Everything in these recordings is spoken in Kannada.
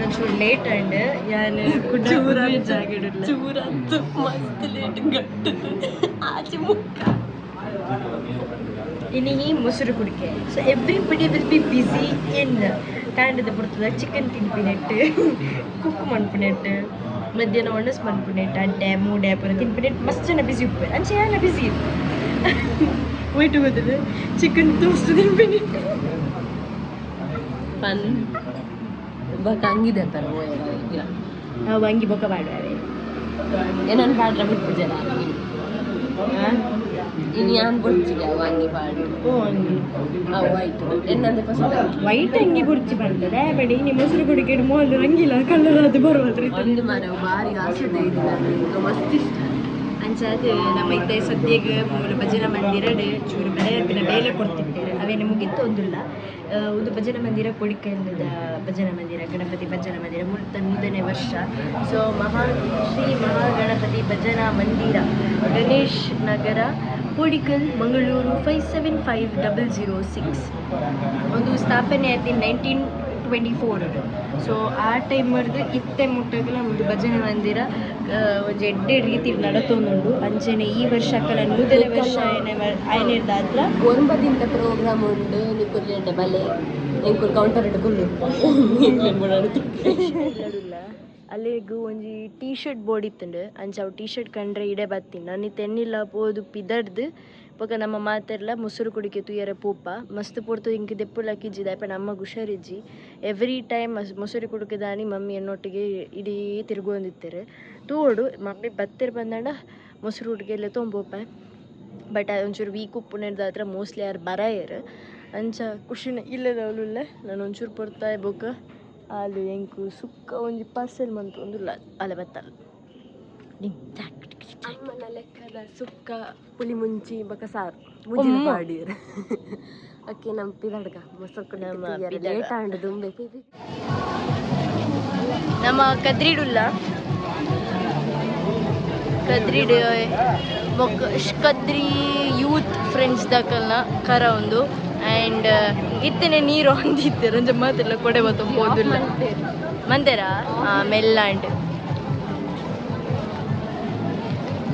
ಒಂಚೂರು ಲೇಟ್ ಅಂಡ್ ಯಾನು ಚೂರಂತು ಮಸ್ತ್ ಲೇಟ್ ಗಟ್ಟದು ಆಚೆ ಮುಕ್ಕ ಇನ್ನು ಈ ಮೊಸರು ಕುಡಿಕೆ so everybody will be busy in ಕಾಂಡದ ಬರ್ತದ ಚಿಕನ್ ತಿನ್ಪಿನೆಟ್ಟು ಕುಕ್ ಮನ್ಪಿನೆಟ್ಟು ಮಧ್ಯಾಹ್ನ ಒಣಸ್ ಮನ್ಪಿನೆಟ್ಟು ಅಡ್ಡೆ ಮೂಡೆ ಪುರ ತಿನ್ಪಿನೆಟ್ಟು ಮಸ್ತ್ ಜನ ಬಿಸಿ ಉಪ್ಪು ಅಂಚೆ ಯಾನ ಬಿಸಿ ಹೋಯ್ತು ಹೋದ್ರೆ ಚಿಕನ್ ತೋಸ್ಟ್ ತಿನ್ಪಿನೆಟ್ಟು ಪನ್ ಬಕ್ ಹಂಗಿದೆ ಅಂತಾರೆ ನಾವು ಹಂಗಿ ಬೊಕ್ಕ ಮಾಡುವವೆ ಏನನ್ನು ಪಾಡ್ರ ಬಿಟ್ಟು ಜನ ಇನ್ನು ಯಾನ್ ಬಡ್ಚಿಗೆ ಅವು ಹಂಗಿ ಪಾಡು ಓ ಹಂಗಿ ಅವು ಆಯ್ತು ಎನ್ನಂದೆ ಫಸ್ಟ್ ವೈಟ್ ಅಂಗಿ ಬುಡ್ಚಿ ಬರ್ತದೆ ಬೇಡಿ ನಿಮ್ಮ ಮೊಸರು ಕುಡಿಕೆ ಮೋಲ್ ರಂಗಿಲ್ಲ ಕಲರ್ ಅದು ಬರುವಲ್ರಿ ಒಂದು ಮರ ಭಾರಿ ಆಸೆ ಇದೆ ಮಸ್ತ್ ಇಷ್ಟ ಅಂಚಾದ ನಮ್ಮ ಇದ್ದ ಸದ್ಯಗೆ ಮೂಲ ಭಜನಾ ಮಂದಿರ ಚೂರು ಬೆಳೆ ಬೇಲೆ ಕೊಡ್ತಿದ್ದೇವೆ ಅವೇನು ಮುಗಿತ್ತು ಒಂದಿಲ್ಲ ಒಂದು ಭಜನಾ ಮಂದಿರ ಕೊಡಿಕಲ್ಲದ ಭಜನಾ ಮಂದಿರ ಗಣಪತಿ ಭಜನಾ ಮಂದಿರ ಮುಳ್ತ 100ನೇ ವರ್ಷ ಸೊ ಶ್ರೀ ಮಹಾಗಣಪತಿ ಭಜನಾ ಮಂದಿರ ಗಣೇಶ್ ನಗರ ಕೋಡಿಕಲ್ ಮಂಗಳೂರು 575006 ಒಂದು ಸ್ಥಾಪನೆ ಆಯ್ತು 1924 ಸೊ ಆ ಟೈಮರ್ದು ಇತ್ತೆ ಮುಟ್ಟಗಲ ಒಂದು ಭಜನಾ ಮಂದಿರ ಒಂದು ಎಡ್ಡೆ ರೀತಿ ನಡತೊಂದುಂಡು ಅಂಚನೆ ಈ ವರ್ಷ ಅಕ್ಕಲ 100ನೇ ವರ್ಷ ಆಯ್ನಿರ್ದಾದ್ರ 9 ಪ್ರೋಗ್ರಾಮ್ ಉಂಡು ನಿಕ್ಕುರ್ಲೆ ಬಲೆ ಎಂಕುಲ್ ಕೌಂಟರ್ ಇಟ್ಕೊಂಡು ಅಲ್ಲಿಗೂ ಒಂಜಿ ಟೀ ಶರ್ಟ್ ಬೋರ್ಡ್ ಇತ್ತುಂಡು ಅಂಚ ಅವು ಟೀ ಶರ್ಟ್ ಕಂಡ್ರೆ ಇಡೆ ಬತ್ತೀನಿ ನಾನು ತೆನ್ನಿಲ್ಲ ಪೋದು ಪಿದಡ್ದು ಪಕ್ಕ ನಮ್ಮ ಮಾತೆರ್ಲ ಮೊಸರು ಕುಡಿಕೆ ತುಯ್ಯರ ಪೂಪ ಮಸ್ತ್ ಪೊರ್ತು ಇಂಕ ದೆಪ್ಪುಲಕ್ಕಿಜ್ಜಿದ ಅಪ್ಪ ನಮ್ಮ ಹುಷಾರಿಜ್ಜಿ ಎವ್ರಿ ಟೈಮ್ ಮೊಸರು ಕುಡಿಕೆದಾನಿ ಮಮ್ಮಿ ಎನ್ನೊಟ್ಟಿಗೆ ಇಡೀ ತಿರುಗೊಂದಿತ್ತೇರೆ ತೋಡು ಮಮ್ಮಿ ಬತ್ತೆರ್ ಬಂದಾಂಡ ಮೊಸರು ಕುಡಿಕೆಲ್ಲ ತೊಂಬೋಪ ಬಟ್ ಒಂಚೂರು ವೀಕ್ ಉಪ್ಪು ನೆಡ್ದಾತ್ರ ಮೋಸ್ಟ್ಲಿ ಯಾರು ಬರಾಯರು ಅಂಚ ಖುಷಿನ ಇಲ್ಲದ ಅವಳುಲ್ಲ ನಾನು ಒಂಚೂರು ಪೊರ್ತಾ ಬೊಕ್ಕ ಹಾಲು ಎಂಕು ಸುಕ್ಕ ಒಂಜಿ ಪಾರ್ಸೆಲ್ ಮಂತು ಒಂದುಲ್ಲ ಅಲೆ ಬತ್ತಲ್ಲ ಅಮ್ಮನ ಲೆಕ್ಕದ ಸುಕ್ಕ ಪುಳಿ ಮುಂಚಿ ಬಕ ಸಾರು ಮುಜಿನ ಪಾಡಿಯರು ಅಕ್ಕಿ ನಮ್ಮ ಪಿದಡ್ಗ ಮೊಸರು ಲೇಟ್ ಆಂಡು ದುಂಬೆ ನಮ್ಮ ಕದ್ರಿಡುಲ್ಲ ಕದ್ರಿಡ್ ಕದ್ರಿ ಯೂತ್ ಫ್ರೆಂಡ್ಸ್ ದಕಲ್ನ ಕರ ಒಂದು ಆ್ಯಂಡ್ ಇತ್ತನೆ ನೀರು ಹೊಂದಿತ್ತು ರಂಜ ಮಾತೆಲ್ಲ ಕೊಡೆ ಬತ್ತೋದಿಲ್ಲ ಮಂದೇರ ಮೆಲ್ಲಾಂಡ್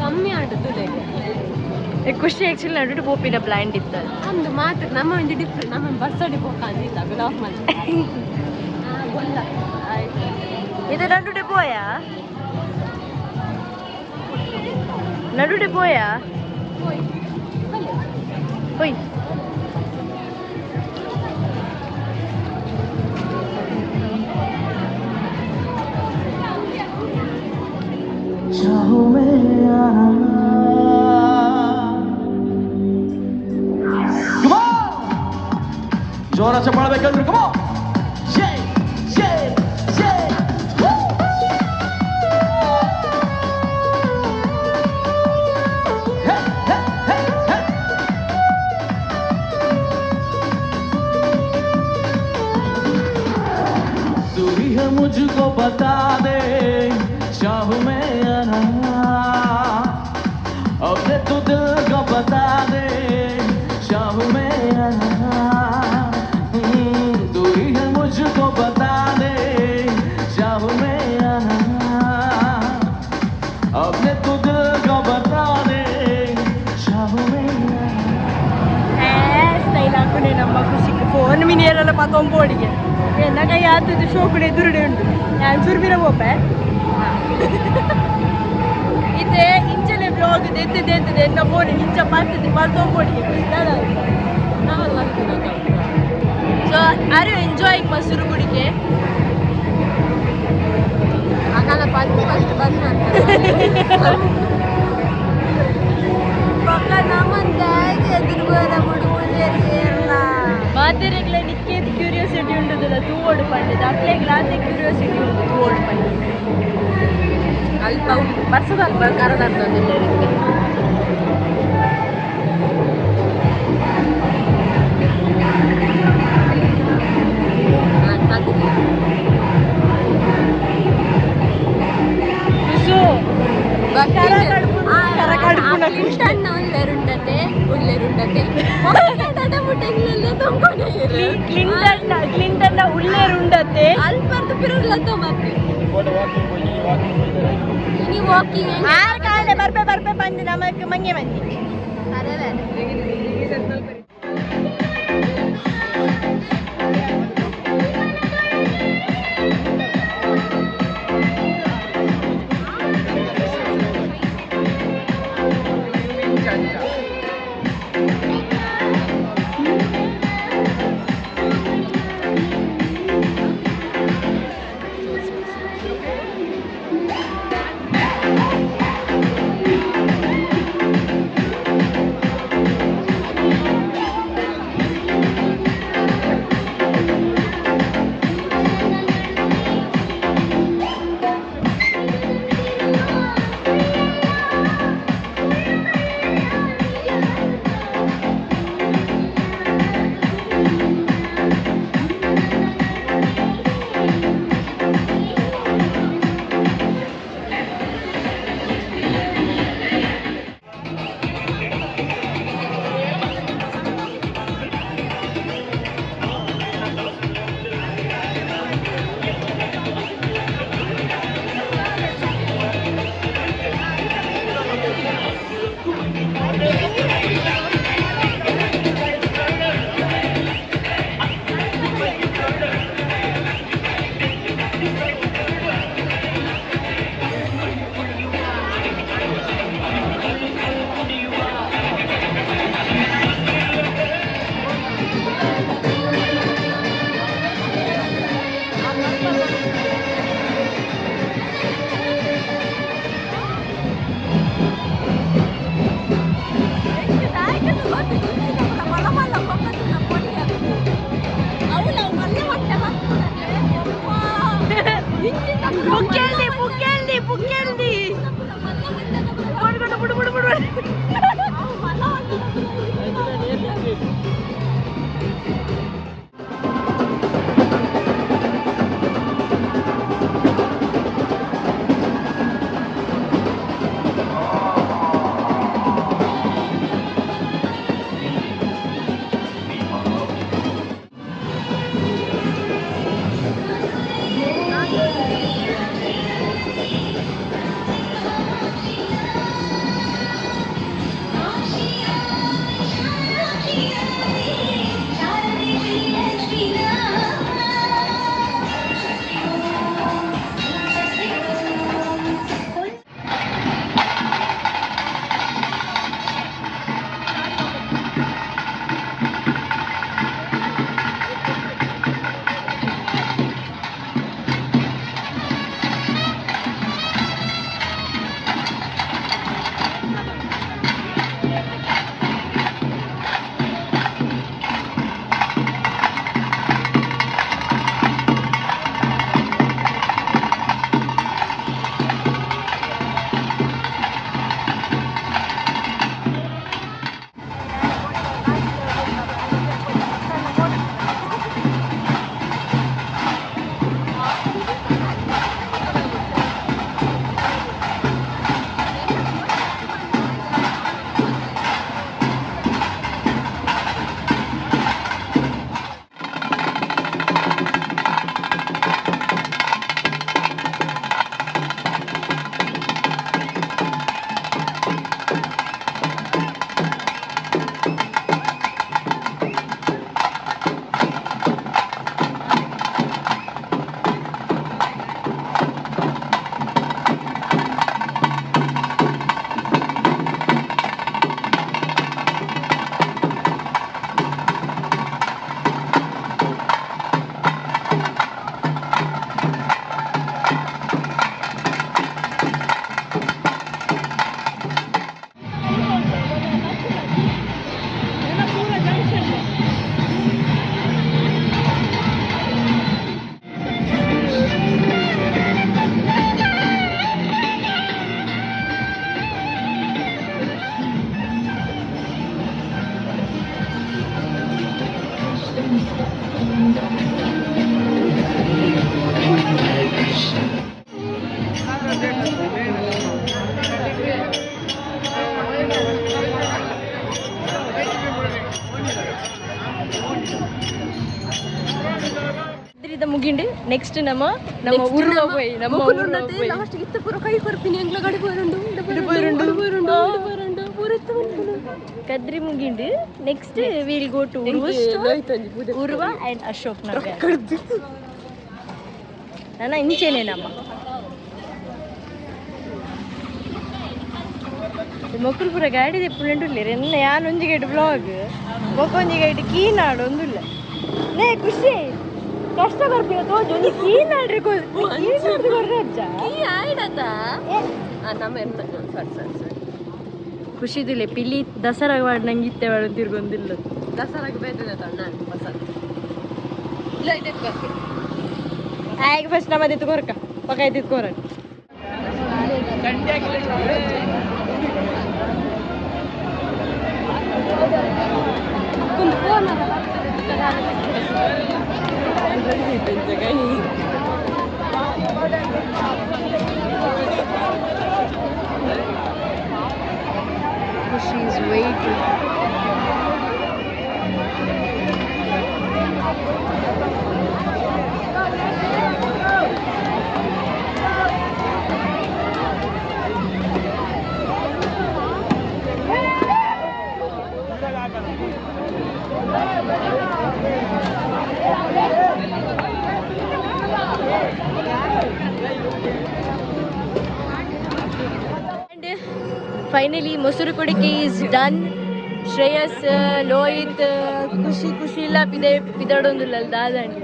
ಕಮ್ಮಿ ಆಂಡು ತುಲೆಗೆ ಖುಷಿ ಆ್ಯಕ್ಚುಲಿ ನಡು ಪೋಪಿನ ಪ್ಲ್ಯಾಂಟ್ ಇತ್ತು ಒಂದು ಮಾತು ನಮ್ಮ ಒಂದು ಡಿಫ್ರೆಂಟ್ ನಮ್ಮ ಬರ್ಸಡಿ ಪೋಕ ಅಂದಿಲ್ಲ ಗುಲಾಬ್ ಮಾಡಿ ಇದು ನಡುಡೆ ಪೋಯಾ ನಡುಡೆ ಪೋಯಾ ಹೋಯ್ जोराचं पळಬೇಕಂದ್ರೆ come on shake shake shake hey hey hey hey तू ही है मुझको बता दे चाहूं मैं या ना अपने तू दिल को बता दे चाहूं मैं या ना मुझको बता दे चाहूं मैं या ना अपने तू दिल को बता दे चाहूं मैं या ना ಸ್ಟೈಲ್ ಹಾಕೊಂಡೆ ನಮ್ಮ ಖುಷಿಗೆ ಫೋನ್ ಮಿನಿಯರೆಲ್ಲ ಪಾತೊಂಬೋಡಿಗೆ ಎನ್ನ ಕೈ ಆತದ್ದು ಶೋಕುಡೆ ದುರುಡೆ ಉಂಟು ನಾನು ಸುರ್ಬಿರ ಹೋಪೆ ಇದೇ ಇಂಚನೆ ಬ್ಲಾಗ್ ಎತ್ತದೆ ಎನ್ನ ಫೋನ್ ಇಂಚ ಪಾತೊಂಬೋಡಿಗೆ ಸೊ ಆರ್ ಯು ಎಂಜಾಯಿಂಗ್ ಮೊಸರು ಕುಡಿಕೆ ಆಗಲ್ಲ ಬಂದು ಫಸ್ಟ್ ಬಂದು ಪಕ್ಕ ನಮ್ಮಂತ ಎದುರು ಬರ ಹುಡುಗರಿಗೆ ಎಲ್ಲ ಮಾತೆರೆಗ್ಲ ನಿಕ್ಕೆ ಕ್ಯೂರಿಯಾಸಿಟಿ ಉಂಟದಲ್ಲ ತೂ ಓಡು ಪಂಡಿದ ಅಕ್ಲೆಗ್ಲ ಅದೇ ಕ್ಯೂರಿಯಾಸಿಟಿ ಉಂಟು ತೂ ಓಡು ಪಂಡಿದ ಅಲ್ಪ ಬರ್ಸದಲ್ಪ ಕರದಂತಂದಿಲ್ಲ క్లింటన్ ఉల్లేరుండతే ಕ್ಲಿಂಟನ್ನ ಉಳ್ಳೇರುಂಡತೆ ಅಲ್ಪರ್ದು ಪಿರುಲ್ಲతో ಮತ್ತೆ ಇನಿ ವಾಕಿಂಗ್ ಆರ್ ಕಾಲೆ ಬರ್ಬೆ ಬಂದು ನಮಕ್ ಮಂಗೆ ಮಂದಿ ಅರೆ ಮುಗಿಂಡು ನೆಕ್ಸ್ಟ್ ನಮ್ಮ ಊರ್ನ ಹೋಯ್ ನಮ್ಮ ಊರ್ನ ಹೋಯ್ ಲಾಸ್ಟ್ ಇತ್ತ ಪೂರ ಕೈ ಕೊರ್ಪಿನಿ ಎಂಗ್ಲ ಗಡಿ ಬರಂಡು ಕದ್ರಿ ಮುಗಿಂಡು next will go to Urwa and Ashok Nagar ನನ್ನ ಇಂಚೆನೆ ನಮ್ಮ ಮಕ್ಕಳು ಪೂರ ಗಾಡಿ ತೆಪ್ಪುಂಡುಲ್ಲೇರು ಎನ್ನ ಯಾನ್ ಒಂಜಿ ಗೈಟ್ ಬ್ಲಾಗ್ ಮೊಕ್ಕೊಂಜಿ ಗೈಟ್ ಕೀನಾಡು ಒಂದುಲ್ಲ ನೇ ಖುಷಿ ಕಷ್ಟ ಬರ್ತೀವಿ ತೋಜು ನೀ ಕೀನಾಡ್ರಿ ಕೊರ್ರೆ ಅಜ್ಜ ನಮ್ಮ ಎಂತ ಸರಿ ಖುಷಿದಿಲ್ಲ ಪಿಲಿ ದಸರಾ ಮಾಡಿ ನಂಗೆ ಇತ್ತೆ ಮಾಡು ತಿರ್ಗೊಂದಿಲ್ಲ ದಸರಾಗೆ ಬೇರೆ ತಣ್ಣ ಬಸ ಇಲ್ಲ ಇದೆ ಆಗ ಫಸ್ಟ್ ನಮ್ಮ ತಿತ್ಕೋರ್ಕ ಪಕ್ಕ ತಿತ್ಕೋರ ಒಂದು phone She is waiting. Finally, Musuru Kodiki is done. Shreyas, Lohit, ಖುಷಿ ಇಲ್ಲ ಪಿದಾಡೊಂದಿಲ್ಲ ದಾದಂಡಿ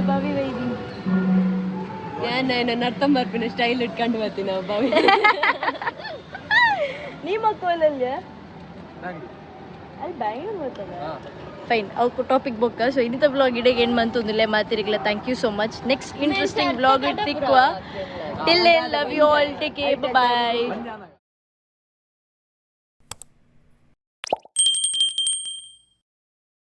ಬಾವಿ ವೈದಿ ನಾನು ನರ್ತಂಬರ್ಪಿನ ಸ್ಟೈಲ್ ಇಟ್ಕೊಂಡು ಬರ್ತೀನಿ ನಾವು ಬಾವಿ ನೀ ಮಕ್ಕಳಲ್ಲಿ ಅಲ್ಲಿ ಬ್ಯಾಂಗ್ಳೂರ್ ಗೊತ್ತಲ್ಲ ಫೈನ್ ಅವ್ರು ಟಾಪಿಕ್ ಬೊಕ್ಕ ಸೊ ಇನ್ನಿತ ಬ್ಲಾಗ್ ಇಡೆಗೆ ಏನು ಮಂತೊಂದಿಲ್ಲ ಮಾತಿರಿಗಿಲ್ಲ thank you so much next interesting blog ಇಡ್ತಿಕ್ವ till love you all take care by